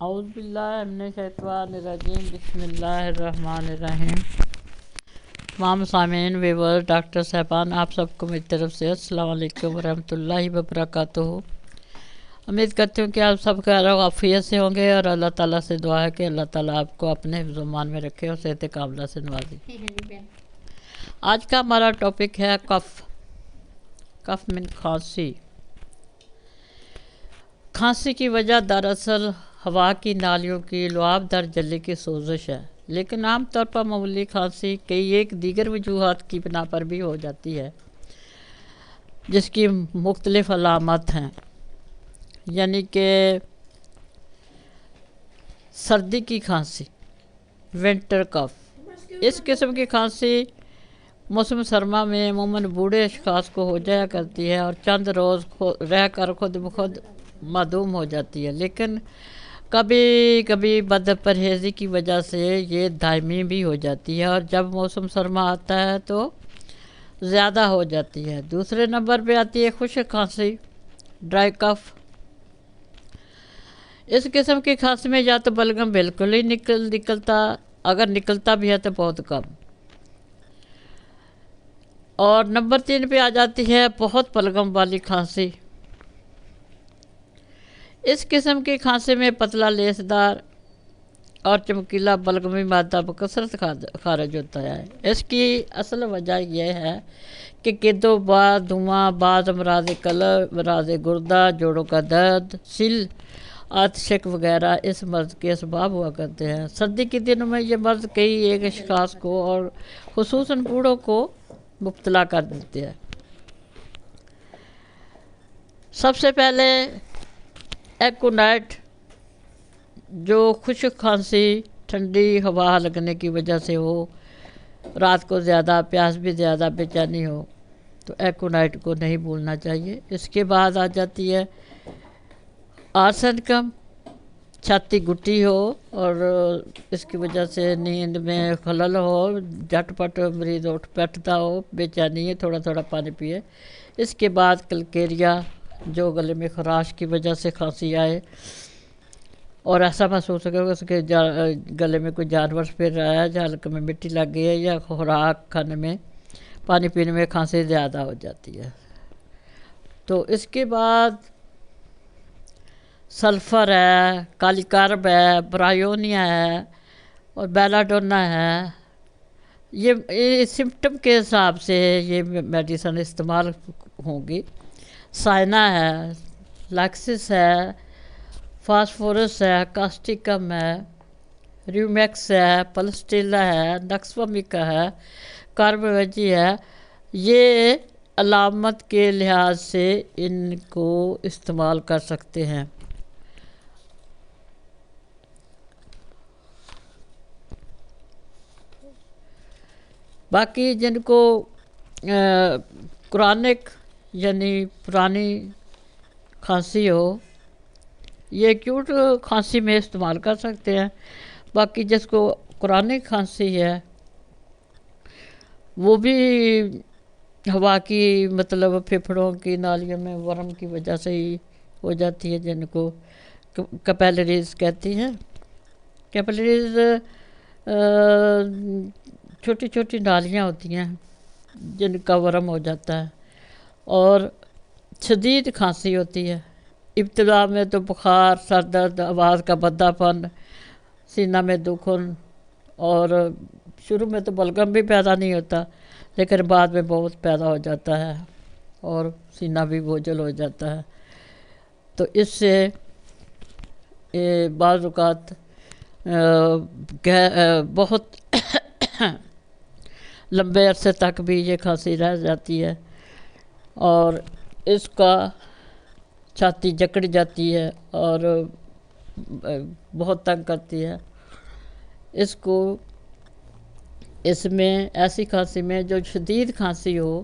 اعوذ باللہ من الشیطان الرجیم بسم اللہ الرحمن الرحیم۔ تمام سامعین ویور ڈاکٹر صاحبان آپ سب کو میری طرف سے السلام علیکم ورحمۃ اللہ وبرکاتہ۔ امید کرتی ہوں کہ آپ سب خیر و عافیت سے ہوں گے اور اللہ تعالیٰ سے دعا ہے کہ اللہ تعالیٰ آپ کو اپنے حفظ و امان میں رکھے اور صحت کاملہ سے نوازے۔ آج کا ہمارا ٹاپک ہے کف من کھانسی۔ کھانسی کی وجہ دراصل ہوا کی نالیوں کی لعاب در جلے کی سوزش ہے، لیکن عام طور پر معمولی کھانسی کئی ایک دیگر وجوہات کی بنا پر بھی ہو جاتی ہے، جس کی مختلف علامات ہیں، یعنی کہ سردی کی کھانسی، ونٹر کف۔ اس قسم کی کھانسی موسم سرما میں عموماً بوڑھے اشخاص کو ہو جایا کرتی ہے اور چند روز رہ کر خود بخود معدوم ہو جاتی ہے، لیکن کبھی کبھی بد پرہیزی کی وجہ سے یہ دائمی بھی ہو جاتی ہے اور جب موسم سرما آتا ہے تو زیادہ ہو جاتی ہے۔ دوسرے نمبر پہ آتی ہے خشک کھانسی، ڈرائی کف۔ اس قسم کی کھانسی میں یا تو بلغم بالکل ہی نکلتا، اگر نکلتا بھی ہے تو بہت کم، اور نمبر 3 پہ آ جاتی ہے بہت بلغم والی کھانسی۔ اس قسم کی کھانسی میں پتلا لیسدار اور چمکیلا بلغمی مادہ بکثرت خارج ہوتا ہے۔ اس کی اصل وجہ یہ ہے کہ قد و باد، دھواں، بعض امراض قلب، امراض گردہ، جوڑوں کا درد، سل، آتشک وغیرہ اس مرض کے اسباب ہوا کرتے ہیں۔ سردی کے دنوں میں یہ مرض کئی ایک اشخاص کو اور خصوصاً بوڑھوں کو مبتلا کر دیتے ہیں۔ سب سے پہلے ایکونائٹ، جو خشک کھانسی ٹھنڈی ہوا لگنے کی وجہ سے ہو، رات کو زیادہ پیاس بھی زیادہ، بے چینی ہو، تو ایکونائٹ کو نہیں بھولنا چاہیے۔ اس کے بعد آ جاتی ہے آرسنکم، چھاتی گٹی ہو اور اس کی وجہ سے نیند میں خلل ہو، جھٹ پٹ مریض اٹھ بیٹھتا ہو، بے چینی ہے، تھوڑا تھوڑا پانی پیے۔ اس کے بعد کلکیریا، جو گلے میں خراش کی وجہ سے کھانسی آئے اور ایسا محسوس ہو کہ اس کے گلے میں کوئی جانور پھر رہا ہے، حلق میں مٹی لگ گئی ہے، یا خوراک کھانے میں، پانی پینے میں کھانسی زیادہ ہو جاتی ہے۔ تو اس کے بعد سلفر ہے، کالی کارب ہے، برایونیا ہے اور بیلاڈونا ہے۔ یہ سمپٹم کے حساب سے یہ میڈیسن استعمال ہوں گی۔ سائنا ہے، لیکسس ہے، فاسفورس ہے، کاسٹیکم ہے، ریومیکس ہے، پلسٹیلا ہے، نکسومیکا ہے، کاربویجی ہے۔ یہ علامت کے لحاظ سے ان کو استعمال کر سکتے ہیں۔ باقی جن کو کرونک یعنی پرانی کھانسی ہو، یہ ایکیوٹ کھانسی میں استعمال کر سکتے ہیں۔ باقی جس کو کرونک کھانسی ہے وہ بھی ہوا کی مطلب پھیپھڑوں کی نالیوں میں ورم کی وجہ سے ہی ہو جاتی ہے، جن کو کیپیلریز کہتی ہیں۔ کیپیلریز چھوٹی چھوٹی نالیاں ہوتی ہیں جن کا ورم ہو جاتا ہے اور شدید کھانسی ہوتی ہے۔ ابتدا میں تو بخار، سر درد، آواز کا بھدا پن، سینہ میں دکھن، اور شروع میں تو بلغم بھی پیدا نہیں ہوتا، لیکن بعد میں بہت پیدا ہو جاتا ہے اور سینہ بھی بوجھل ہو جاتا ہے۔ تو اس سے بعض اوقات بہت لمبے عرصے تک بھی یہ کھانسی رہ جاتی ہے اور اس کا چھاتی جکڑ جاتی ہے اور بہت تنگ کرتی ہے۔ اس میں ایسی کھانسی میں جو شدید کھانسی ہو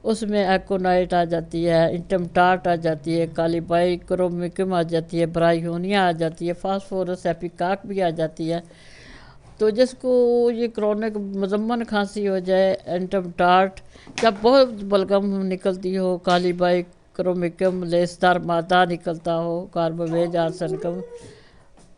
اس میں ایکونائٹ آ جاتی ہے، انٹمٹاٹ آ جاتی ہے، کالی بائی کرومیکم آ جاتی ہے، برایونیا آ جاتی ہے، فاسفورس ایپیکاک بھی آ جاتی ہے۔ تو جس کو یہ کرونک مزمن کھانسی ہو جائے، انٹمٹاٹ، جب بہت بلغم نکلتی ہو، کالی بائی کرومیکم، لیسدار مادہ نکلتا ہو، کاربویج، آرسنکم،